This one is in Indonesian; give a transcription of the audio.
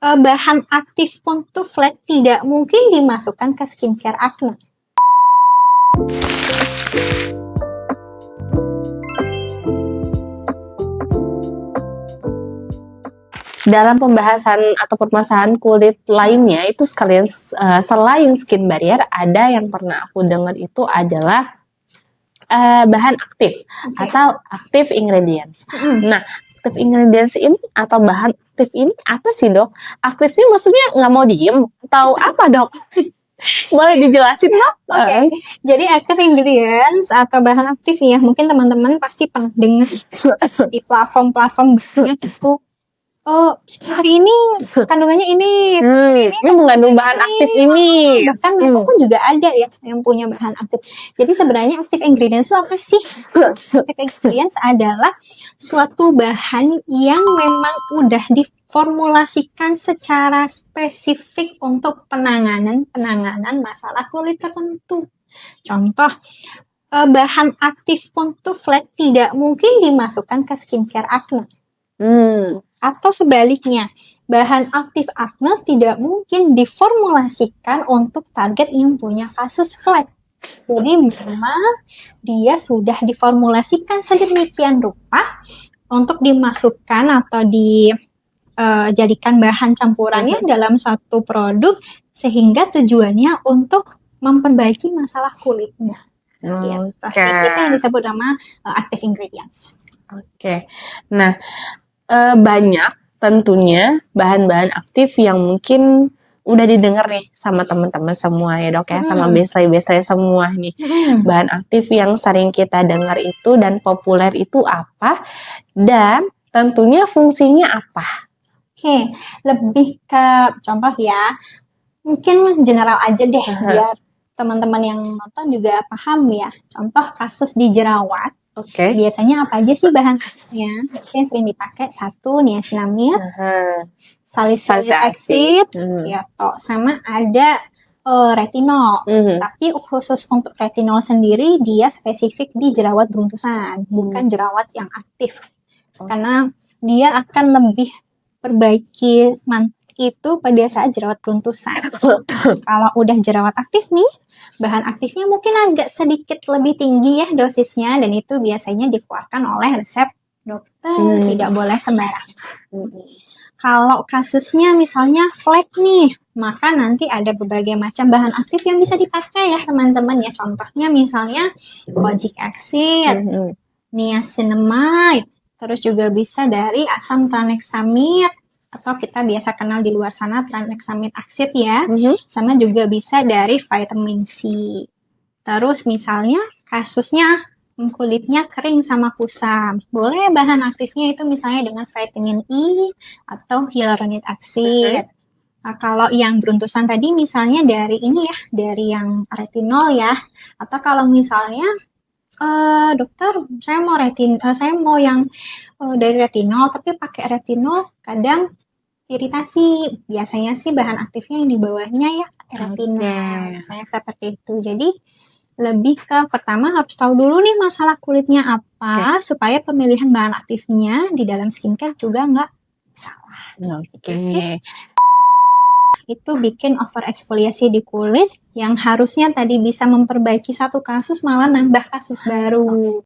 Bahan aktif untuk flek tidak mungkin dimasukkan ke skincare acne. Dalam pembahasan atau permasalahan kulit lainnya itu selain skin barrier, ada yang pernah aku dengar itu adalah bahan aktif atau active ingredients. Nah, active ingredients ini atau bahan aktif ini apa sih, Dok? Aktif ini maksudnya nggak mau diem atau apa, Dok? Boleh dijelasin, Dok? Oke. Jadi active ingredients atau bahan aktif ya, mungkin teman-teman pasti pernah dengar di platform-platform banyak itu. Oh, hari ini kandungannya ini mengandung bahan aktif ini. Bahkan mereka pun juga ada ya yang punya bahan aktif. Jadi sebenarnya active ingredients itu apa sih? Active ingredients adalah suatu bahan yang memang udah diformulasikan secara spesifik untuk penanganan masalah kulit tertentu. Contoh, bahan aktif untuk flek tidak mungkin dimasukkan ke skincare acne. Atau sebaliknya, bahan aktif acne tidak mungkin diformulasikan untuk target yang punya kasus flek. Jadi memang dia sudah diformulasikan sedemikian rupa untuk dimasukkan atau dijadikan bahan campurannya dalam suatu produk sehingga tujuannya untuk memperbaiki masalah kulitnya. Gitu. Itu yang disebut nama active ingredients. Oke. Nah, banyak tentunya bahan-bahan aktif yang mungkin udah didengar nih sama teman-teman semua ya, Dok ya, sama baseline semua nih. Bahan aktif yang sering kita dengar itu dan populer itu apa, dan tentunya fungsinya apa? Oke, lebih ke contoh ya, mungkin general aja deh biar teman-teman yang nonton juga paham ya. Contoh kasus di jerawat. Biasanya apa aja sih bahan aktifnya? Yang sering dipakai, satu niacinamide, salicylic acid, sama ada retinol. Tapi khusus untuk retinol sendiri dia spesifik di jerawat beruntusan, bukan jerawat yang aktif. Karena dia akan lebih perbaiki itu pada saat jerawat beruntusan. Kalau udah jerawat aktif nih, bahan aktifnya mungkin agak sedikit lebih tinggi ya dosisnya, dan itu biasanya dikeluarkan oleh resep dokter, tidak boleh sembarangan. Kalau kasusnya misalnya flek nih, maka nanti ada berbagai macam bahan aktif yang bisa dipakai ya teman-teman ya. Contohnya misalnya kojic acid, niacinamide, terus juga bisa dari asam tranexamide, atau kita biasa kenal di luar sana tranexamic acid ya, sama juga bisa dari vitamin C. Terus misalnya kasusnya kulitnya kering sama kusam, boleh bahan aktifnya itu misalnya dengan vitamin E atau hyaluronic acid. Nah, kalau yang beruntusan tadi misalnya dari ini ya, dari yang retinol ya, atau kalau misalnya dokter saya mau yang dari retinol, tapi pakai retinol kadang iritasi. Biasanya sih bahan aktifnya yang di bawahnya ya retinol. Misalnya seperti itu. Jadi lebih ke pertama harus tahu dulu nih masalah kulitnya apa, supaya pemilihan bahan aktifnya di dalam skincare juga nggak salah. Itu bikin overexfoliasi di kulit yang harusnya tadi bisa memperbaiki satu kasus malah nambah kasus baru.